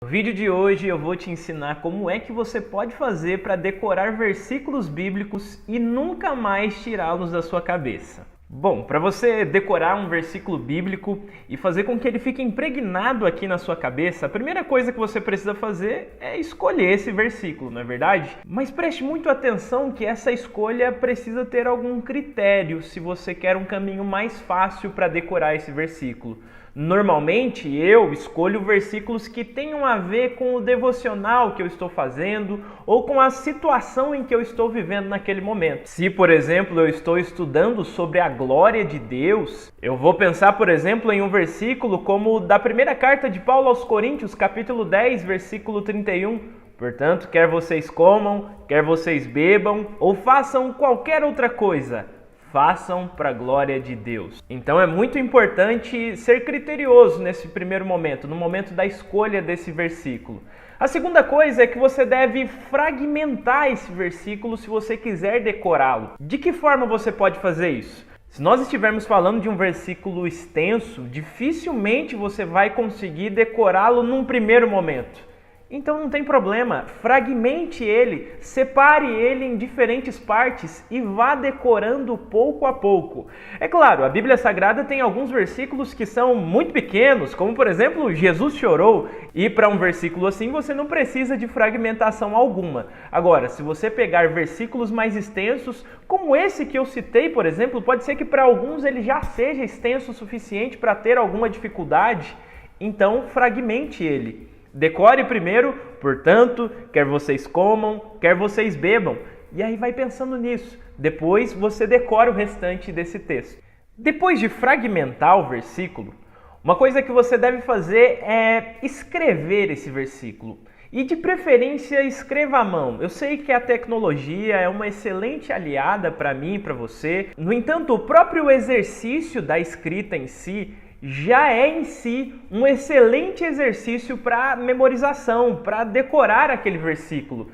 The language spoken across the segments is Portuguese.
No vídeo de hoje eu vou te ensinar como é que você pode fazer para decorar versículos bíblicos e nunca mais tirá-los da sua cabeça. Bom, para você decorar um versículo bíblico e fazer com que ele fique impregnado aqui na sua cabeça, a primeira coisa que você precisa fazer é escolher esse versículo, não é verdade? Mas preste muito atenção que essa escolha precisa ter algum critério se você quer um caminho mais fácil para decorar esse versículo. Normalmente eu escolho versículos que tenham a ver com o devocional que eu estou fazendo ou com a situação em que eu estou vivendo naquele momento. Se, por exemplo, eu estou estudando sobre a glória de Deus, eu vou pensar, por exemplo, em um versículo como o da primeira carta de Paulo aos Coríntios, capítulo 10, versículo 31. Portanto, quer vocês comam, quer vocês bebam ou façam qualquer outra coisa, façam para a glória de Deus. Então é muito importante ser criterioso nesse primeiro momento, no momento da escolha desse versículo. A segunda coisa é que você deve fragmentar esse versículo se você quiser decorá-lo. De que forma você pode fazer isso? Se nós estivermos falando de um versículo extenso, dificilmente você vai conseguir decorá-lo num primeiro momento. Então não tem problema, fragmente ele, separe ele em diferentes partes e vá decorando pouco a pouco. É claro, a Bíblia Sagrada tem alguns versículos que são muito pequenos, como por exemplo, Jesus chorou, e para um versículo assim você não precisa de fragmentação alguma. Agora, se você pegar versículos mais extensos, como esse que eu citei, por exemplo, pode ser que para alguns ele já seja extenso o suficiente para ter alguma dificuldade, então fragmente ele. Decore primeiro, portanto, quer vocês comam, quer vocês bebam. E aí vai pensando nisso. Depois você decora o restante desse texto. Depois de fragmentar o versículo, uma coisa que você deve fazer é escrever esse versículo. E de preferência escreva à mão. Eu sei que a tecnologia é uma excelente aliada para mim e para você. No entanto, o próprio exercício da escrita em si já é em si um excelente exercício para memorização, para decorar aquele versículo.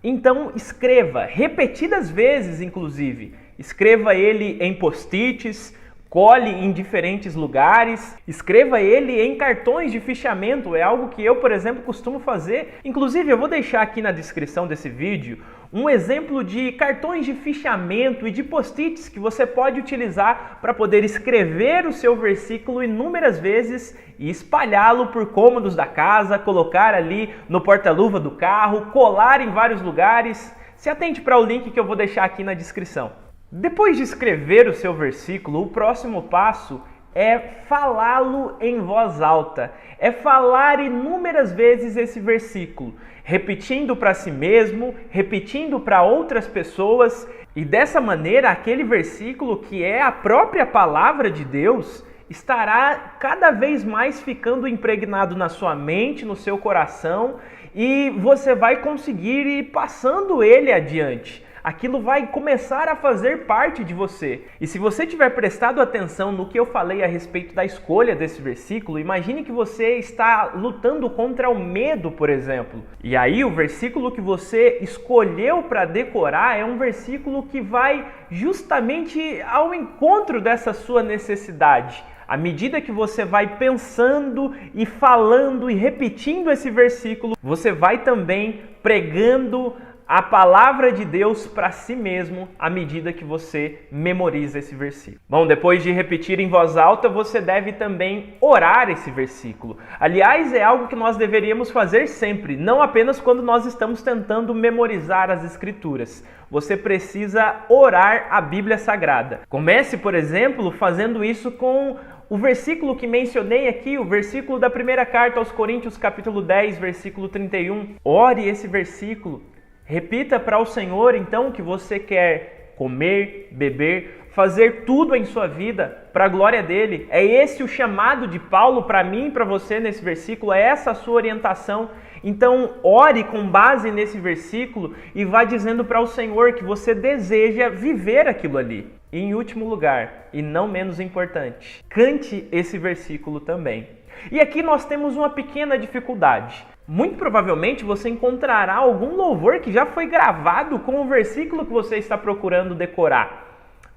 Então escreva, repetidas vezes inclusive. Escreva ele em post-its, cole em diferentes lugares, escreva ele em cartões de fichamento, é algo que eu, por exemplo, costumo fazer. Inclusive, eu vou deixar aqui na descrição desse vídeo um exemplo de cartões de fichamento e de post-its que você pode utilizar para poder escrever o seu versículo inúmeras vezes e espalhá-lo por cômodos da casa, colocar ali no porta-luva do carro, colar em vários lugares. Se atente para o link que eu vou deixar aqui na descrição. Depois de escrever o seu versículo, o próximo passo é falá-lo em voz alta. É falar inúmeras vezes esse versículo, repetindo para si mesmo, repetindo para outras pessoas, e dessa maneira aquele versículo, que é a própria palavra de Deus, estará cada vez mais ficando impregnado na sua mente, no seu coração, e você vai conseguir ir passando ele adiante. Aquilo vai começar a fazer parte de você. E se você tiver prestado atenção no que eu falei a respeito da escolha desse versículo, imagine que você está lutando contra o medo, por exemplo. E aí o versículo que você escolheu para decorar é um versículo que vai justamente ao encontro dessa sua necessidade. À medida que você vai pensando e falando e repetindo esse versículo, você vai também pregando a palavra de Deus para si mesmo à medida que você memoriza esse versículo. Bom, depois de repetir em voz alta, você deve também orar esse versículo. Aliás, é algo que nós deveríamos fazer sempre, não apenas quando nós estamos tentando memorizar as Escrituras. Você precisa orar a Bíblia Sagrada. Comece, por exemplo, fazendo isso com o versículo que mencionei aqui, o versículo da primeira carta aos Coríntios, capítulo 10, versículo 31. Ore esse versículo. Repita para o Senhor, então, que você quer comer, beber, fazer tudo em sua vida para a glória dele. É esse o chamado de Paulo para mim e para você nesse versículo, é essa a sua orientação. Então, ore com base nesse versículo e vá dizendo para o Senhor que você deseja viver aquilo ali. E em último lugar, e não menos importante, cante esse versículo também. E aqui nós temos uma pequena dificuldade. Muito provavelmente você encontrará algum louvor que já foi gravado com o versículo que você está procurando decorar.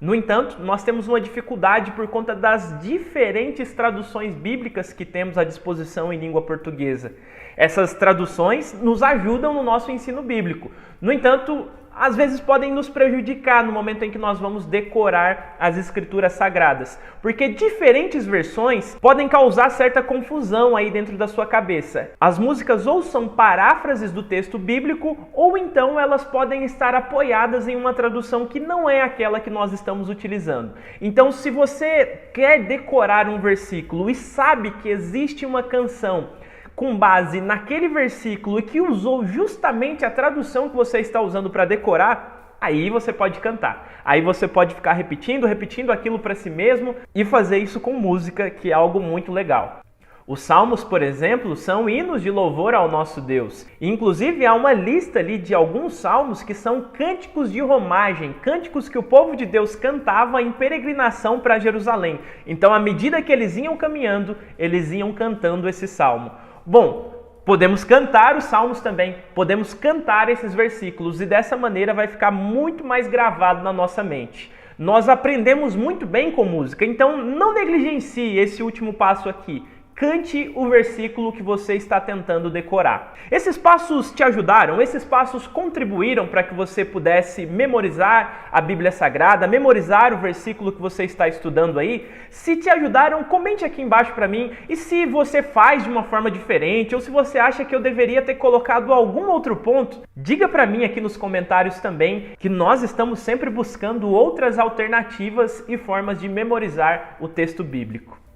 No entanto, nós temos uma dificuldade por conta das diferentes traduções bíblicas que temos à disposição em língua portuguesa. Essas traduções nos ajudam no nosso ensino bíblico. No entanto, às vezes podem nos prejudicar no momento em que nós vamos decorar as escrituras sagradas, porque diferentes versões podem causar certa confusão aí dentro da sua cabeça. As músicas ou são paráfrases do texto bíblico, ou então elas podem estar apoiadas em uma tradução que não é aquela que nós estamos utilizando. Então, se você quer decorar um versículo e sabe que existe uma canção com base naquele versículo e que usou justamente a tradução que você está usando para decorar, aí você pode cantar. Aí você pode ficar repetindo aquilo para si mesmo e fazer isso com música, que é algo muito legal. Os salmos, por exemplo, são hinos de louvor ao nosso Deus. Inclusive, há uma lista ali de alguns salmos que são cânticos de romagem, cânticos que o povo de Deus cantava em peregrinação para Jerusalém. Então, à medida que eles iam caminhando, eles iam cantando esse salmo. Bom, podemos cantar os salmos também, podemos cantar esses versículos e dessa maneira vai ficar muito mais gravado na nossa mente. Nós aprendemos muito bem com música, então não negligencie esse último passo aqui. Cante o versículo que você está tentando decorar. Esses passos te ajudaram? Esses passos contribuíram para que você pudesse memorizar a Bíblia Sagrada, memorizar o versículo que você está estudando aí? Se te ajudaram, comente aqui embaixo para mim. E se você faz de uma forma diferente, ou se você acha que eu deveria ter colocado algum outro ponto, diga para mim aqui nos comentários também, que nós estamos sempre buscando outras alternativas e formas de memorizar o texto bíblico.